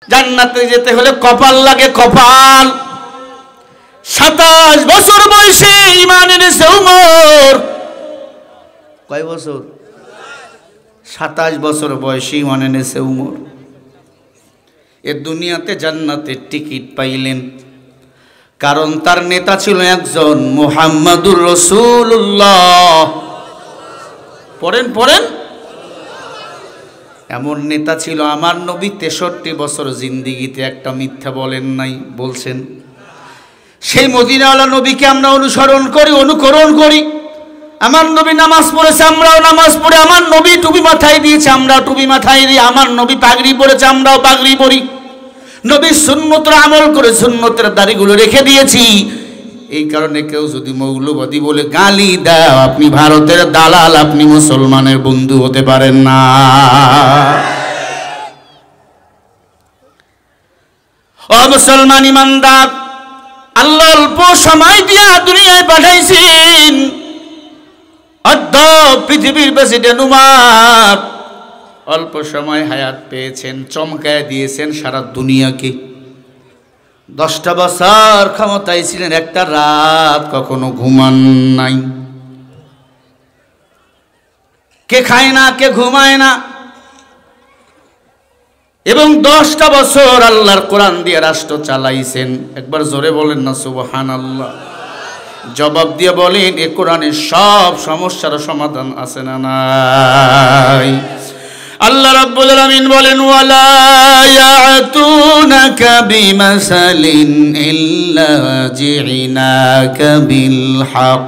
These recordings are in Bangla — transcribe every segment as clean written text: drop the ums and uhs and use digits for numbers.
জান্নাতে যেতে হলে কপাল লাগে, কপাল। 27 বছর বয়সে ঈমান এনেছে উমর। কয় বছর? 27 বছর বয়সে ঈমান এনেছে উমর। এ দুনিয়াতে জান্নাতের টিকিট পাইলেন, কারণ তার নেতা ছিল একজন মুহাম্মাদুর রাসূলুল্লাহ। পড়েন পড়েন। এমন নেতা ছিল আমার নবী 63 বছর জিন্দেগিতে একটা মিথ্যা বলেন নাই, বলছেন। সেই মদিনাওয়ালা নবীকে আমরা অনুসরণ করি, অনুকরণ করি। আমার নবী নামাজ পড়েছে, আমরাও নামাজ পড়ি। আমার নবী টুপি মাথায় দিয়েছে, আমরাও টুপি মাথায় দিই। আমার নবী পাগড়ি পরেছে, আমরাও পাগড়ি পরি। নবীর সুন্নতের আমল করে সুন্নতের দাড়িগুলো রেখে দিয়েছি। এই কারণে কেউ যদি মৌলবাদী বলে গালি দাও, আপনি ভারতের দালাল, আপনি মুসলমানের বন্ধু হতে পারেন না। ও মুসলমান ইমানদার, আল্লাহ অল্প সময় দিয়া দুনিয়ায় পাঠাইছেন। অর্ধ পৃথিবীর প্রেসিডেন্ট উমর অল্প সময় হায়াত পেয়েছেন, চমকায় দিয়েছেন সারা দুনিয়াকে। 10টা বছর ক্ষমতায় ছিলেন, একটা রাত কখনো ঘুমান নাই। কে খায় না, কে ঘুমায় না। এবং 10টা বছর আল্লাহর কোরআন দিয়ে রাষ্ট্র চালাইছেন। একবার জোরে বলেন না সুবহানাল্লাহ। জবাব দিয়ে বলেন, এ কোরআনের সব সমস্যার সমাধান আছে না নাই? আল্লাহ রাব্বুল আলামিন বলেন, ওয়ালা ইয়াতুনাকা বিমাসালিন ইল্লা জিনাকা বিল হক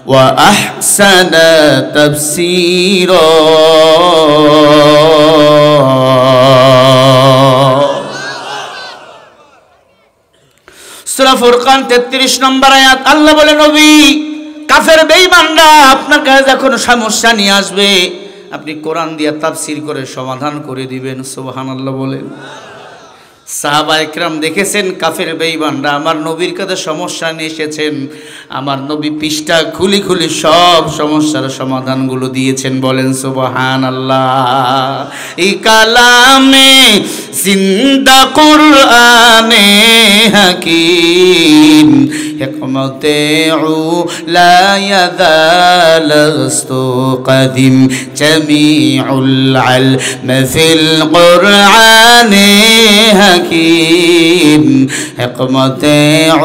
ওয়া আহসানা তাফসীরা। সূরা ফুরকান 33 নম্বর আয়াত। আল্লাহ বলে, নবী, কাফের বেঈমানরা আপনার কাছে যখন সমস্যা নিয়ে আসবে, আপনি কোরআন দিয়ে তাফসীর করে সমাধান করে দিবেন। সুবহানাল্লাহ বলেন। সাহাবায়ে কেরাম দেখেছেন কাফের বেঈমানরা আমার নবীর কাছে সমস্যা নিয়ে এসেছেন, আমার নবী পৃষ্ঠা খুলি খুলি সব সমস্যার সমাধানগুলো দিয়েছেন। বলেন সুবহানাল্লাহ। এই কালামে জিন্দা কুরআনে হাকীম হিকমতে উলা ইয়াদালস্তু কাদিম জামিউল ইলম ফিল কুরআনে হাকীম হিকমতে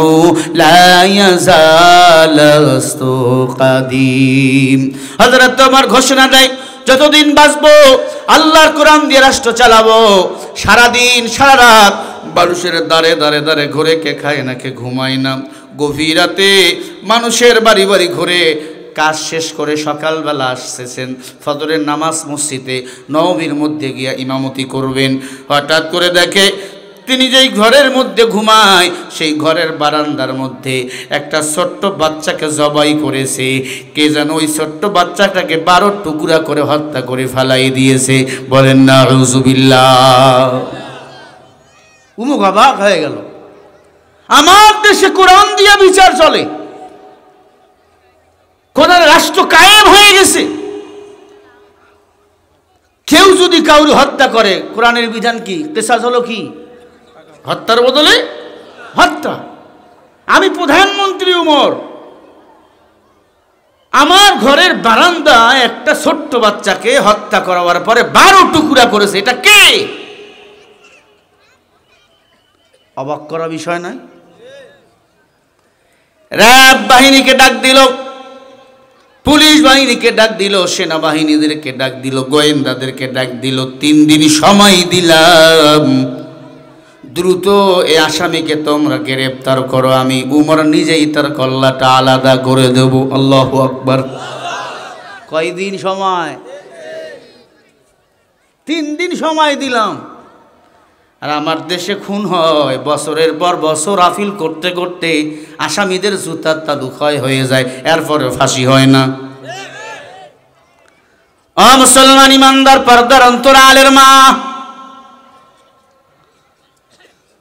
উলা ইয়াদালস্তু কাদিম। হযরত ওমর ঘোষণা দেয়, যতদিন বাঁচবো আল্লাহর কোরআন দিয়ে রাষ্ট্র চালাবো। সারাদিন সারা রাত মানুষের দাঁড়ে দাঁড়ে দাঁড়ে ঘুরে, কে খায় না, কে ঘুমায় না। গভীর রাতে মানুষের বাড়ি বাড়ি ঘুরে কাজ শেষ করে সকালবেলা আসছেন, ফজরের নামাজ মসজিদে নববীর মধ্যে গিয়া ইমামতি করবেন। হঠাৎ করে দেখে তিনি যেই ঘরের মধ্যে ঘুমায়, সেই ঘরের বারান্দার মধ্যে একটা ছোট্ট বাচ্চাকে জবাই করেছে। কে যেন ওই ছোট্ট বাচ্চাটাকে 12 টুকরা করে হত্যা করে ফেলাই দিয়েছে। বলেন না আউযুবিল্লাহ। উমুক অবাক হয়ে গেল। আমার দেশে কোরআন দিয়ে বিচার চলে, কোরআনের রাষ্ট্র কায়েম হয়ে গেছে। কেউ যদি কাউকে হত্যা করে, কোরআনের বিধান কি? কিসাস হলো কি? হত্যার বদলে হত্যা। আমি প্রধানমন্ত্রী উমর, আমার ঘরের বারান্দায় একটা ছোট্ট বাচ্চাকে হত্যা করার পরে 12 টুকরা করেছে। এটা কে? অবাক করা বিষয় নয়। র্যাব বাহিনীকে ডাক দিল, পুলিশ বাহিনীকে ডাক দিল, সেনাবাহিনীদেরকে ডাক দিল, গোয়েন্দাদেরকে ডাক দিল। 3 দিন সময় দিলাম, দ্রুত এই আসামিকে তোমরা গ্রেফতার করো। আমি উমর নিজেই তার কল্লাটা আলাদা করে দেব। আল্লাহু আকবার। কয়দিন সময়? 3 দিন সময় দিলাম। আর আমার দেশে খুন হয় বছরের পর বছর, আপিল করতে করতে আসামিদের জুতার তালু ক্ষয় হয়ে যায়, এরপরে ফাঁসি হয় না। ও মুসলমান ইমানদার, পর্দার অন্তরালের মা,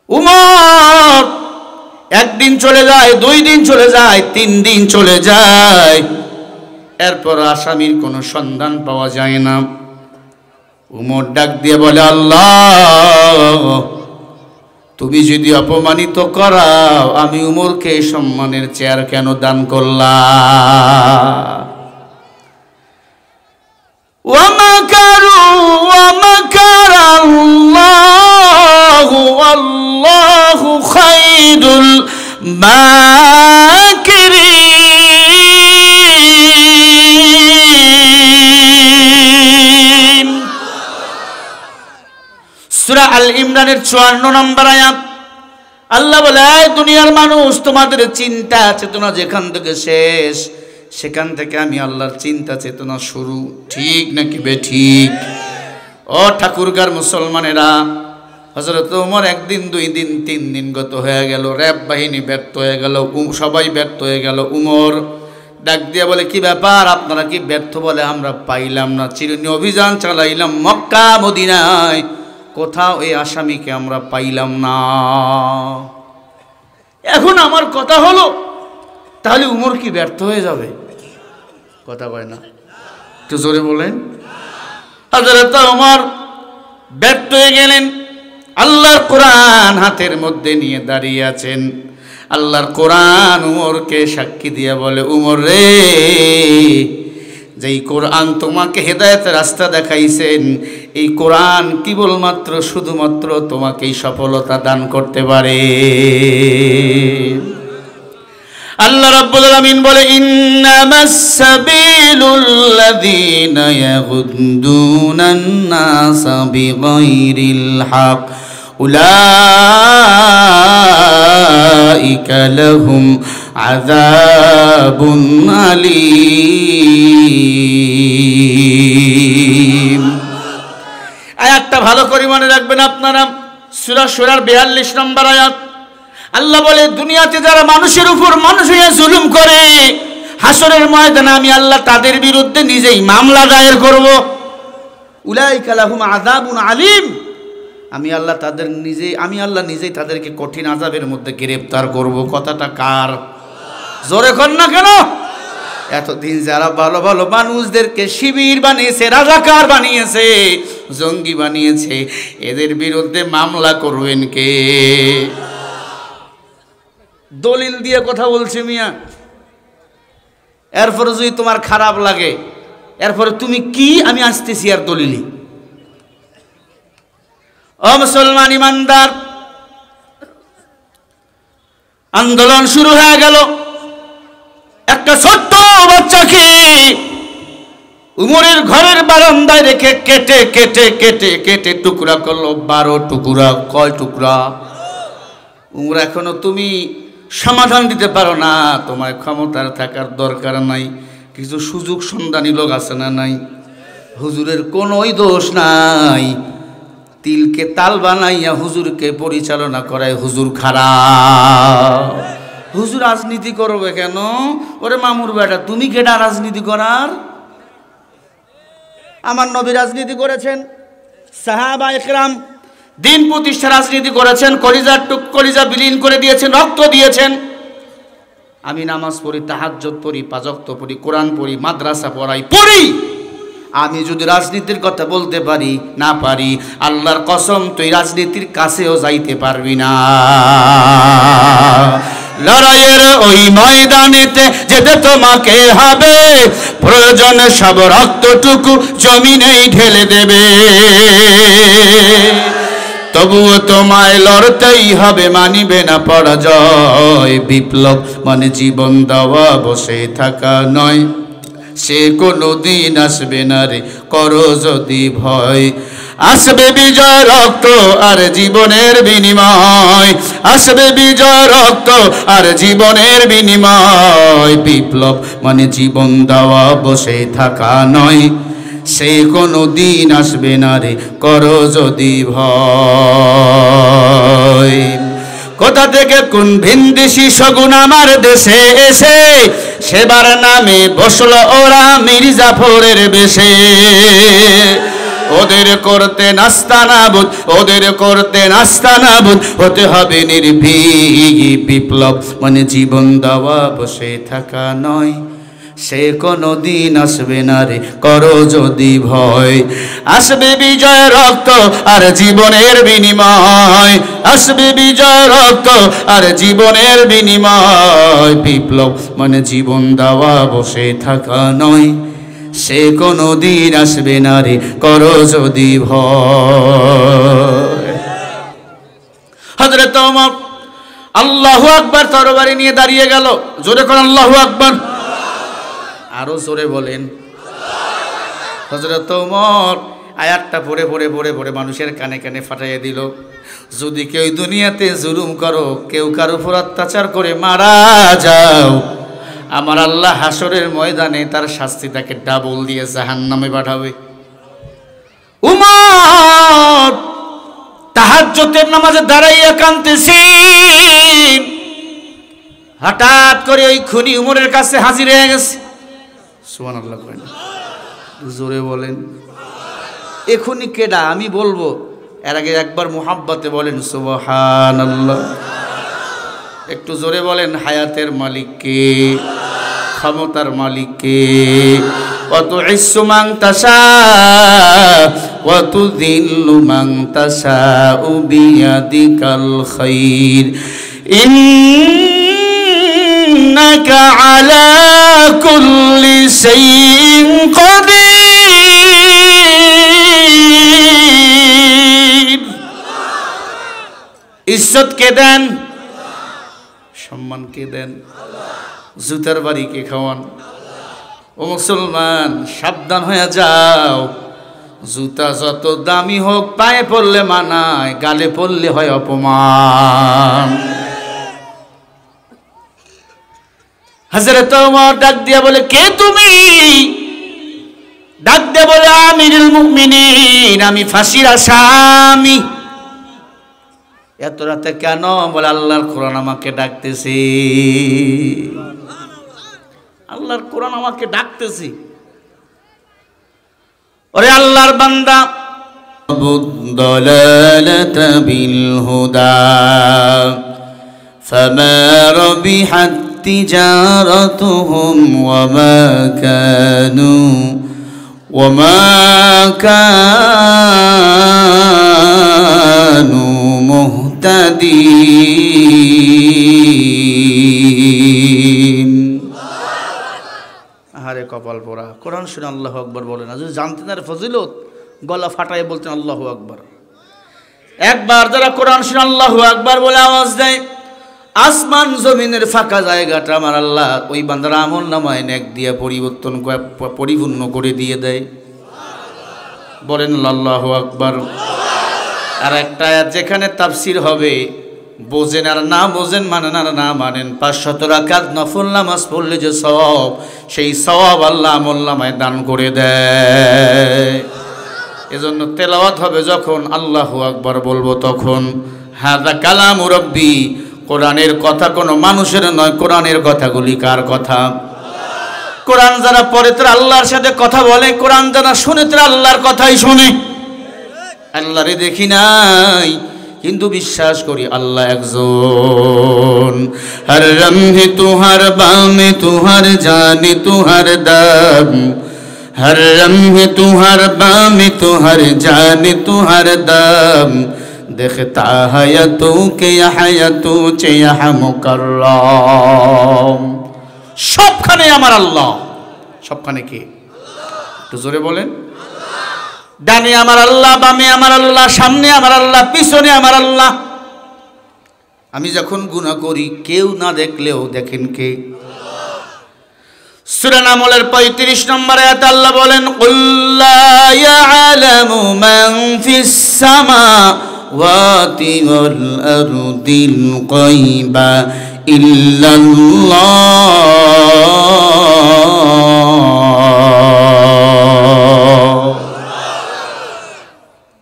উমর একদিন চলে যায়, 2 দিন চলে যায়, 3 দিন চলে যায়, এরপর আসামির কোনো সন্ধান পাওয়া যায় না। উমর ডাক দিয়ে বলে, আল্লাহ তুমি যদি অপমানিত করাও আমি উমরকে সম্মানের চেয়ার কেন দান করলাম? ওয়ামাকারু ওয়ামাকারাল্লাহু ওয়াল্লাহু খায়রুল মাকিরিন। সূরা আল ইমরানের 54 নম্বর আয়াত। আল্লাহ বলে, দুনিয়ার মানুষ, তোমাদের চিন্তা চেতনা যেখান থেকে শেষ, সেখান থেকে আমি আল্লাহর চিন্তা চেতনা শুরু। ঠিক নাকি বেঠিক? ও ঠাকুরগার মুসলমানেরা, হযরত ওমর একদিন, 2 দিন, 3 দিন গত হয়ে গেল, র‍্যাব বাহিনী ব্যর্থ হয়ে গেল, সবাই ব্যর্থ হয়ে গেল। উমর ডাক দিয়া বলে, কি ব্যাপার, আপনারা কি ব্যর্থ? বলে, আমরা পাইলাম না, চিরুনি অভিযান চালাইলাম মক্কা মদিনায়, কোথাও এই আসামিকে আমরা পাইলাম না। এখন আমার কথা হলো, তাহলে উমর কি ব্যর্থ হয়ে যাবে? কথা কয় না, একটু জোরে বলেন। হযরত ওমর ব্যর্থ হয়ে গেলেন। আল্লাহর কোরআন হাতের মধ্যে নিয়ে দাঁড়িয়ে আছেন। আল্লাহর কোরআন উমরকে সাক্ষী দিয়ে বলে, উমর রে, যেই কোরআন তোমাকে হেদায়েতের রাস্তা দেখাইছেন, এই কোরআন কেবলমাত্র শুধুমাত্র তোমাকেই সফলতা দান করতে পারে। আল্লাহ রাব্বুল আলামিন বলে, ইন্নামাস সাবিলুল লাযীনা ইয়াগুদ্দুনান নাসা বিগাইরিল হক উলাইকা লাহুম আযাবুন আলীম। আয়াতটা ভালো করে মনে রাখবেন আপনারা। সূরা শুরার 42 নম্বর আয়াত। আল্লাহ বলে, দুনিয়াতে যারা মানুষের উপর মানুষ হয়ে জুলুম করে, হাসরের ময়দানে আমি আল্লাহ তাদের বিরুদ্ধে নিজেই মামলা দায়ের করব। উলাইকা লাহুম আযাবুন আলীম। আমি আল্লাহ নিজেই তাদেরকে কঠিন আযাবের মধ্যে গ্রেফতার করব। কথাটা কার? জোরে কর না কেন? এতদিন যারা ভালো ভালো মানুষদেরকে শিবির বানিয়েছে, রাজাকার বানিয়েছে, জঙ্গি বানিয়েছে, এদের বিরুদ্ধে মামলা করবেন কে? দলিল দিয়ে কথা বলছে মিয়া। এরপরে যদি তোমার খারাপ লাগে, এরপরে তুমি কি, আমি আসতেছি আর দলিলি। ও মুসলমান ইমানদার, আন্দোলন শুরু হয়ে গেল। একটা ছোট্ট বাচ্চাকে উমরের ঘরের বারান্দায় রেখে কেটে কেটে কেটে কেটে টুকরা করলো। 12 টুকরা। কয় টুকরা? উমর, এখনো তুমি সমাধান দিতে পারো না, তোমার ক্ষমতার থাকার দরকার নাই। কিছু সুযোগ সন্ধানী লোক আছে না নাই? হুজুরের কোনোই দোষ নাই, তিলকে তাল বানাইয়া হুজুরকে পরিচালনা করায় হুজুর খারাপ। হুজুর রাজনীতি করবে কেন? ওরে মামুর বেটা, তুমি কেডা রাজনীতি করার? আমার নবী রাজনীতি করেছেন, সাহাবা ইকরাম দিন প্রতিষ্ঠা রাজনীতি করেছেন, কলিজা বিলীন করে দিয়েছেন, রক্ত দিয়েছেন। আমি নামাজ পড়ি, তাহাজ্জুদ পড়ি, 5 ওয়াক্ত পড়ি, কোরআন পড়ি, মাদ্রাসা পড়ি। আমি যদি রাজনীতির কথা বলতে পারি না পারি, আল্লাহর কসম তুই রাজনীতির কাছেও যাইতে পারবি না। লড়াইয়ের ওই ময়দানেতে যেতে তোমাকে হবে, প্রয়োজনে সব রক্তটুকু জমিনেই ঢেলে দেবে। তবুও তোমায় লড়তেই হবে, মানিবে না পরাজয়। বিপ্লব মানে জীবন দেওয়া, বসে থাকা নয়। সে কোনো দিন আসবে না রে, করো যদি ভয়। আসবে বিজয় রক্ত আর জীবনের বিনিময়, আসবে বিজয় রক্ত আর জীবনের বিনিময়। বিপ্লব মানে জীবন দেওয়া, বসে থাকা নয়। সে কোনো দিন আসবে না রে, করো যদি ভয়। কোথা থেকে কোন ভিনদেশি শগুন আমার দেশে এসে, সেবার নামে বসলো ওরা মির্জাফরের বেশে। ওদের করতে নাস্তানাবুদ, ওদের করতে নাস্তানাবুদ হতে হবে নির্ভীক। বিপ্লব মানে জীবন দেওয়া, বসে থাকা নয়। সে কোনো দিন আসবে না রে করো যদি ভয়। আসবে বিজয় রক্ত আর জীবনের বিনিময়, আসবে বিজয় রক্ত আর জীবনের বিনিময়। বিপ্লব মানে জীবন দেওয়া বসে থাকা নয়, সে কোনো দিন আসবে না রে করো যদি ভয়। হযরত ওমর আল্লাহু আকবার তরবারি নিয়ে দাঁড়িয়ে গেল। জোরে করেন আল্লাহু আকবার, আরো জোরে বলেন। হযরত ওমর আয়াতটা পড়ে পড়ে পড়ে পড়ে মানুষের কানে কানে ফাটাইয়া দিল, যদি কেউ দুনিয়াতে জুলুম করো, কেউ কারো উপর অত্যাচার করে মারা যাও, আমার আল্লাহ হাসরের ময়দানে তার শাস্তিটাকে ডাবল দিয়ে জাহান্নামে পাঠাবে। উমর তাহাজ্জুদের নামাজে দাঁড়াইয়া কাঁদতেছেন, হঠাৎ করে ওই খুনি উমরের কাছে হাজির হয়ে গেছে। সুবহানাল্লাহ বলেন, জোরে বলেন। এখনই কেডা আমি বলবো, এর আগে একবার মুহাব্বতে বলেন সুবহানাল্লাহ। একটু জোরে বলেন, হায়াতের মালিক কে, ক্ষমতার মালিক কে। ওয়াতুইজ্জু মান তাশা ওয়াতুযিল্লু মান তাশাউ বিয়াদিকাল খায়র ইন্নাকা আলা কুল্লি শাইইন কাদির। ইজ্জত কে দেন, সম্মান কে দেন, জুতার বাড়ি কে খাওয়ান। ও মুসলমান সাবধান হয়ে যাও, জুতা যত দামি হোক পায়ে পড়লে মানায়, গালে পড়লে হয় অপমান। হযরত ওমর ডাক দিয়া বলে, কে তুমি? ডাক দিয়ে বলে, আমিরুল মুমিনিন, আমি ফাঁসির আসামি। এত রাতে কেন? বলে আল্লাহর কোরআন আমাকে ডাকতেছে, আল্লাহর কোরআন আমাকে ডাকতেছে। ওরে আল্লাহর বান্দা, বুদ্দালালাতা বিল হুদা ফামা রাবিহাত তিজারাতুহুম ওয়ামা কানু মুহতাদিন। আহারে কপাল পোড়া, কোরআন শুনে আল্লাহু আকবার বলে না। যদি জানতেন আর ফজিলত, গলা ফাটায় বলতেন আল্লাহু আকবার। একবার যারা কোরআন শুনে আল্লাহু আকবার বলে আওয়াজ দেয়, আসমান জমিনের ফাঁকা জায়গাটা আমার আল্লাহ ওই বান্দার আমল নামায় নেক দিয়ে পরিপূর্ণ করে দিয়ে দেয়। বলেন আল্লাহু আকবার। আর একটা আয়াত যেখানে তাফসির হবে, বোঝেন আর না বোঝেন, মানেন আর না মানেন, 500 রাকাত নফল নামাজ পড়লে যে সওয়াব, সেই সওয়াব আল্লাহ আমল নামায় দান করে দেয়। এজন্য তেলাওয়াত হবে যখন আল্লাহু আকবার বলবো তখন, হাযা কালামু রাব্বি, কোরআনের কথা কোনো মানুষের নয়, কোরআনের কথাগুলি কার কথা? কোরআন যারা পড়ে তারা আল্লাহর সাথে কথা বলে, কোরআন যারা শুনে তারা আল্লাহর কথাই শুনে। আল্লাহরে দেখি নাই কিন্তু বিশ্বাস করি আল্লাহ একজন। হর রমহে তুহার বামে তুহার জানে তুহার দাম, হর রমহে তুহার বামে তুহার জানে তুহার দাম, দেখতা হায়াতু কে হায়াতু চেয়া মুকাররম। সবখানে আমার আল্লাহ। সবখানে কে? একটু জোরে বলেন। ডানে আমার আল্লাহ, বামে আমার আল্লাহ, সামনে আমার আল্লাহ, পিছনে আমার আল্লাহ। আমি যখন গুনাহ করি কেউ না দেখলেও দেখেন কে? সূরা নামলের 35 নম্বর আয়াতে আল্লাহ বলেন, কুল লা ইয়ালামু মান ফিস সামাওয়াতি ওয়াল আরদিল গায়বা ইল্লাল্লাহ।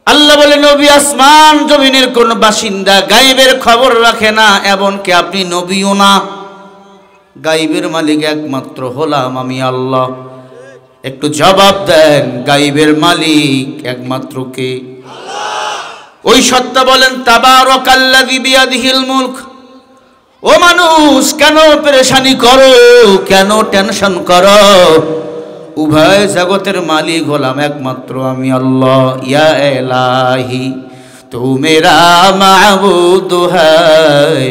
আল্লাহ বলে, নবী আসমান জমিনের কোন বাসিন্দা গায়েবের খবর রাখে না, এমনকি আপনি নবীও না। গায়েবের মালিক একমাত্র হলাম আমি আল্লাহ। একটু জবাব দেন, গায়েবের মালিক একমাত্র কে? ওই সত্য বলেন, তাবারাকাল্লাযী বিয়াদিহিল মুলক ও মানুষ কেন পেরেশানি করো, কেন টেনশন করো? উভয় জগতের মালিক হলাম একমাত্র আমি আল্লাহ। ইয়া ইলাহি তু মেরা মাবুদ হ্যায়,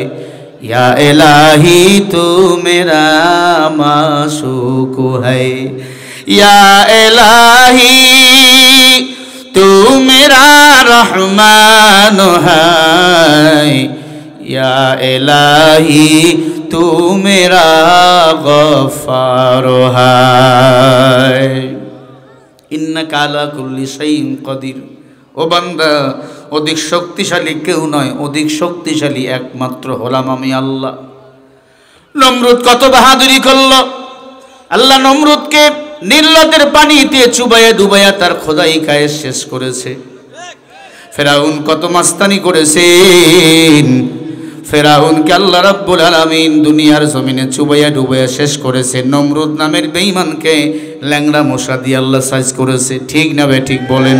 ইয়া ইলাহি তু মেরা মাশুক হ্যায়, ইয়া ইলাহি তু মেরা রহমান হ্যায়, या इलाही तू मेरा गफ्फार है, इन्नका अला कुल्ली शैइन कदीर। ओ बान्दा अधिक शक्तिशाली केउ नय, अधिक शक्तिशाली एकमात्र हलाम आमी आल्लाह। नमरुद कत बाहादुरी करलो, আল্লাহ নমরুদকে নীলনদের পানিতে চুবাইয়া ডুবাইয়া তার খোদাই কায়ে শেষ করেছে। ফেরাউন কত মাস্তানি করেছেন, ফেরাউনকে আল্লাহ রাব্বুল আলামিন দুনিয়ার জমিনে চুবাইয়া ডুবাইয়া শেষ করেছে। নমরুদ নামের বেঈমানকে ল্যাংড়া মশা দিয়ে আল্লাহ সাইজ করেছে। ঠিক না বে ঠিক বলেন?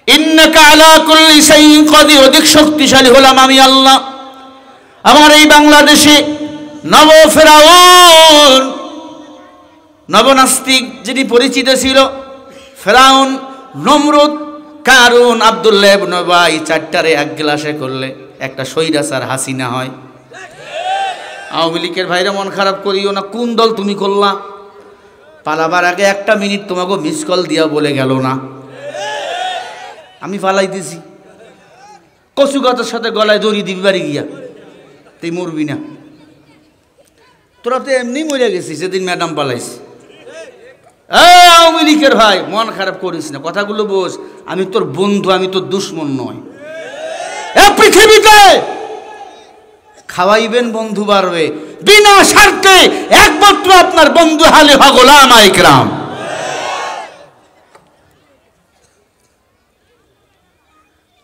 ইন্নাকা আলা কুল্লি শাইইন কাদির, অধিক শক্তিশালী হলাম আমি আল্লাহ। আমার এই বাংলাদেশে নব ফেরাউন, নবনাস্তিক যিনি পরিচিত ছিল, ফেরাউন, নমরুদ, কারুন, আব্দুল্লাহ ইবনে উবাই, চারটারে এক গ্লাসে করলে একটা সৈরাচার হাসিনা হয়। আওয়ামী লীগের ভাইরা মন খারাপ করিও না, কোন দল তুমি করলা? পালাবার আগে একটা মিনিট তোমাকে মিস কল দিয়া বলে গেল না, আমি পালাই দিছি। কচু গাছের সাথে গলায় দড়ি দিবি বাড়ি গিয়া, তুই মরবি না। তোরা তো এমনি মরে গেছিস যেদিন ম্যাডাম পালাইছি। আওয়ামী লীগের ভাই মন খারাপ করিস না, কথাগুলো বোঝ। আমি তোর বন্ধু, আমি তোর দুশ্মন নয়। পৃথিবীতে খাওয়াইবেন বন্ধু বাড়বে, বিনা স্বার্থে একমাত্র আপনার বন্ধু হালে গোলামা ইকরাম।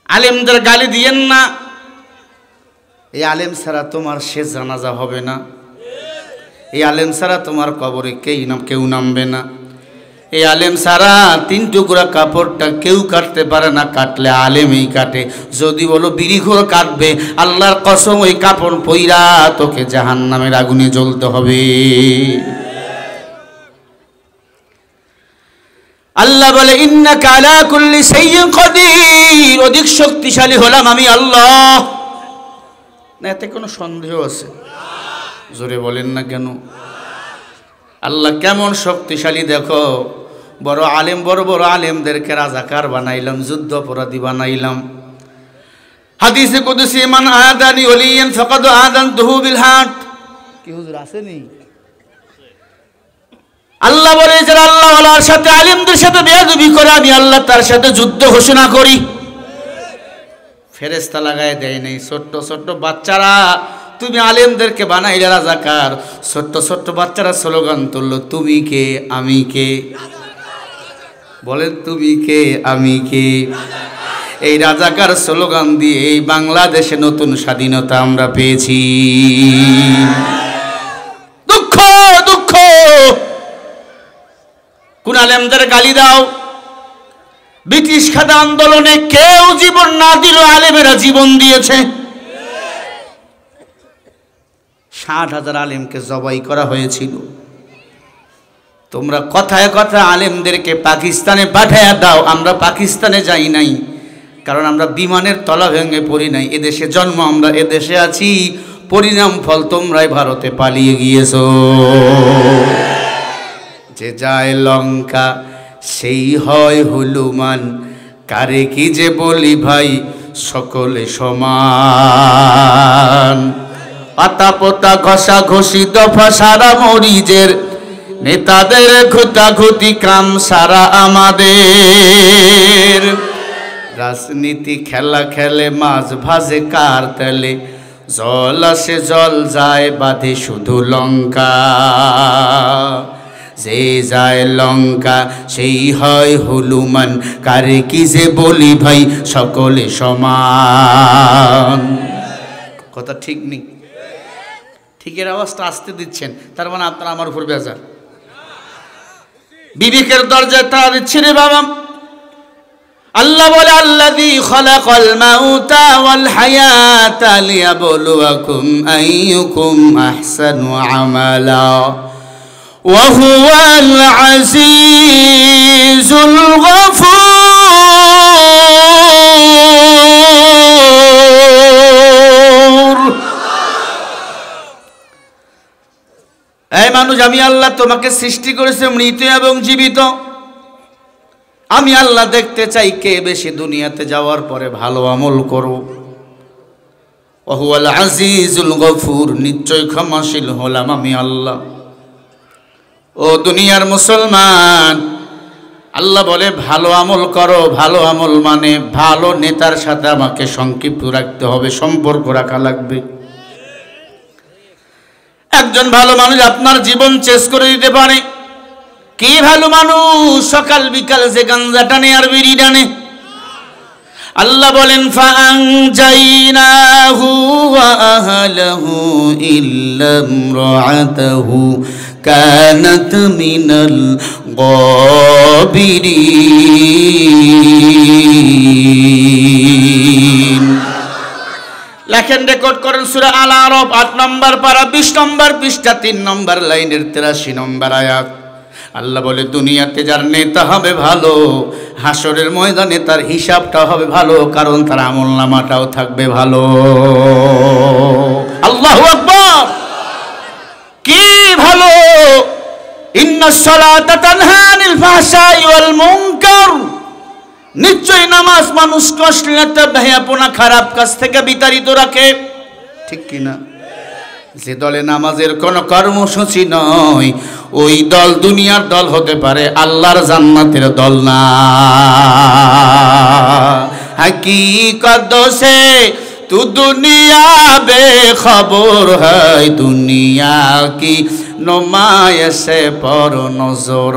আলেমদের গালি দিয়েন না, এই আলেম ছাড়া তোমার শেষ জানাজা হবে না, এই আলেম ছাড়া তোমার কবরে কেউ নামবে না, এই আলেম ছাড়া 3 টুকরা কাপড়টা কেউ কাটতে পারে না, কাটলে আলেমই কাটে। যদি বলো বিড়িখোর কাটবে, আল্লাহর কসম ওই কাপড় পইরা তোকে জাহান্নামের আগুনে জ্বলতে হবে। আল্লাহ বলে ইন্নাকা আলা কুল্লি শাইইন কাদির, অধিক শক্তিশালী হলাম আমি আল্লাহ। না এতে কোনো সন্দেহ আছে? জোরে বলেন না কেন? আল্লাহ কেমন শক্তিশালী দেখো। বড় আলেম, বড় বড় আলেমদেরকে রাজাকার বানাইলাম, যুদ্ধ অপরাধী বানাইলাম। হাদিসে কুদসি মান আদানি ওলিয়ান ফাকাদ আযানতুহু বিল হাত। কি হুজুর আসেনি? আল্লাহ বলে যে আল্লাহ ওয়ালার সাথে আলেমদের সাথে বেয়াদবি করে আমি আল্লাহ তার সাথে যুদ্ধ ঘোষণা করি। ফেরেশতা লাগায় দেয় নাই। ছোট্ট ছোট্ট বাচ্চারা তুমি আলেমদেরকে বানাইলে রাজাকার, ছোট্ট ছোট্ট বাচ্চারা স্লোগান তুললো তুমি কে আমি কে। বলেন তুমি কে আমি কে। এই রাজাকার স্লোগান দিয়ে এই বাংলাদেশে নতুন স্বাধীনতা আমরা পেয়েছি। দুঃখ দুঃখ, কোন আলেমদের গালি দাও। ব্রিটিশ খাতা আন্দোলনে কেউ জীবন না দিল, আলেমেরা জীবন দিয়েছে। 60,000 আলেমকে জবাই করা হয়েছিল। তোমরা কথায় কথা আলেমদেরকে পাকিস্তানে পাঠায়া দাও, আমরা পাকিস্তানে যাই নাই, কারণ আমরা বিমানের তলা ভেঙে পড়ি নাই। এদেশে জন্ম, আমরা এদেশে আছি। পরিণাম ফল তোমরাই ভারতে পালিয়ে গিয়েছো। যে যায় লঙ্কা সেই হয় হলুমান, কারে কি যে বলি ভাই সকলে সমান। পাতা পোতা ঘষা ঘষি দফা সারা মরিজের, নেতাদের ঘুতাঘুতি কাম সারা আমাদের। রাজনীতি খেলা খেলে মাছ ভাজে কার তেলে, জল আসে জল যায় বাঁধে শুধু লঙ্কা। যে যায় লঙ্কা সেই হয় হলুমান, কারে কি যে বলি ভাই সকলে সমান। কথা ঠিক নেই? ঠিকের আওয়াজটা আসতে দিচ্ছেন, তার মানে আপনারা আমার উপর বেজার। বিবেকের দরজায় তারা দিচ্ছে রে বাবা। আল্লাহ বলে আল্লাযী খালাকাল মাউতা ওয়াল হায়াতা লিয়াবলুয়াকুম আইয়ুকুম আহসানু আমালা ওয়া হুয়াল আজিজুল গফুর। এই মানুষ, আমি আল্লাহ তোমাকে সৃষ্টি করেছি মৃত এবং জীবিত। আমি আল্লাহ দেখতে চাই কে বেশি দুনিয়াতে যাওয়ার পরে ভালো আমল করো। ওয়াহুয়াল আজিজুল গফুর, নিশ্চয় ক্ষমাশীল হলাম আমি আল্লাহ। ও দুনিয়ার মুসলমান, আল্লাহ বলে ভালো আমল করো। ভালো আমল মানে ভালো নেতার সাথে আমাকে সংক্ষিপ্ত রাখতে হবে, সম্পর্ক রাখা লাগবে। একজন ভালো মানুষ আপনার জীবন চেঞ্জ করে দিতে পারে। কি ভালো মানুষ? সকাল বিকাল যে গাঞ্জা টানে আর বিড়ি টানে। আল্লাহ বলেন ফাআনজাইনাহু ওয়া আহলাহু ইল্লা ইমরাআতাহু কানাত মিনাল গাবিরিন। লেখেন, রেকর্ড করেন সূরা আল আরাফ ৮ নম্বর পারা ২০ নম্বর পৃষ্ঠা ৩ নম্বর লাইনের ৮৩ নম্বর আয়াত। আল্লাহ বলে দুনিয়াতে যার নেতা হবে ভালো, হাসরের ময়দানে তার হিসাবটা হবে ভালো, কারণ তার আমলনামাটাও থাকবে ভালো। আল্লাহু আকবার। কি ভালো! ইন্নাস সালাতা তানহা আনিল ফাহশাই ওয়াল মুনকার। নিশ্চয় নামাজ মানুষকে অশ্লীলতা, বেহায়াপনা, খারাপ কাজ থেকে বিতাড়িত রাখে। ঠিক কিনা? যে দলে নামাজের কোনো কর্মসূচি নয়, ওই দল দুনিয়ার দল হতে পারে, আল্লাহর জান্নাতের দল না। হাকিকত সে তু দুনিয়া বেখবর হয়, দুনিয়া কি নুমায়াশে পর নজর।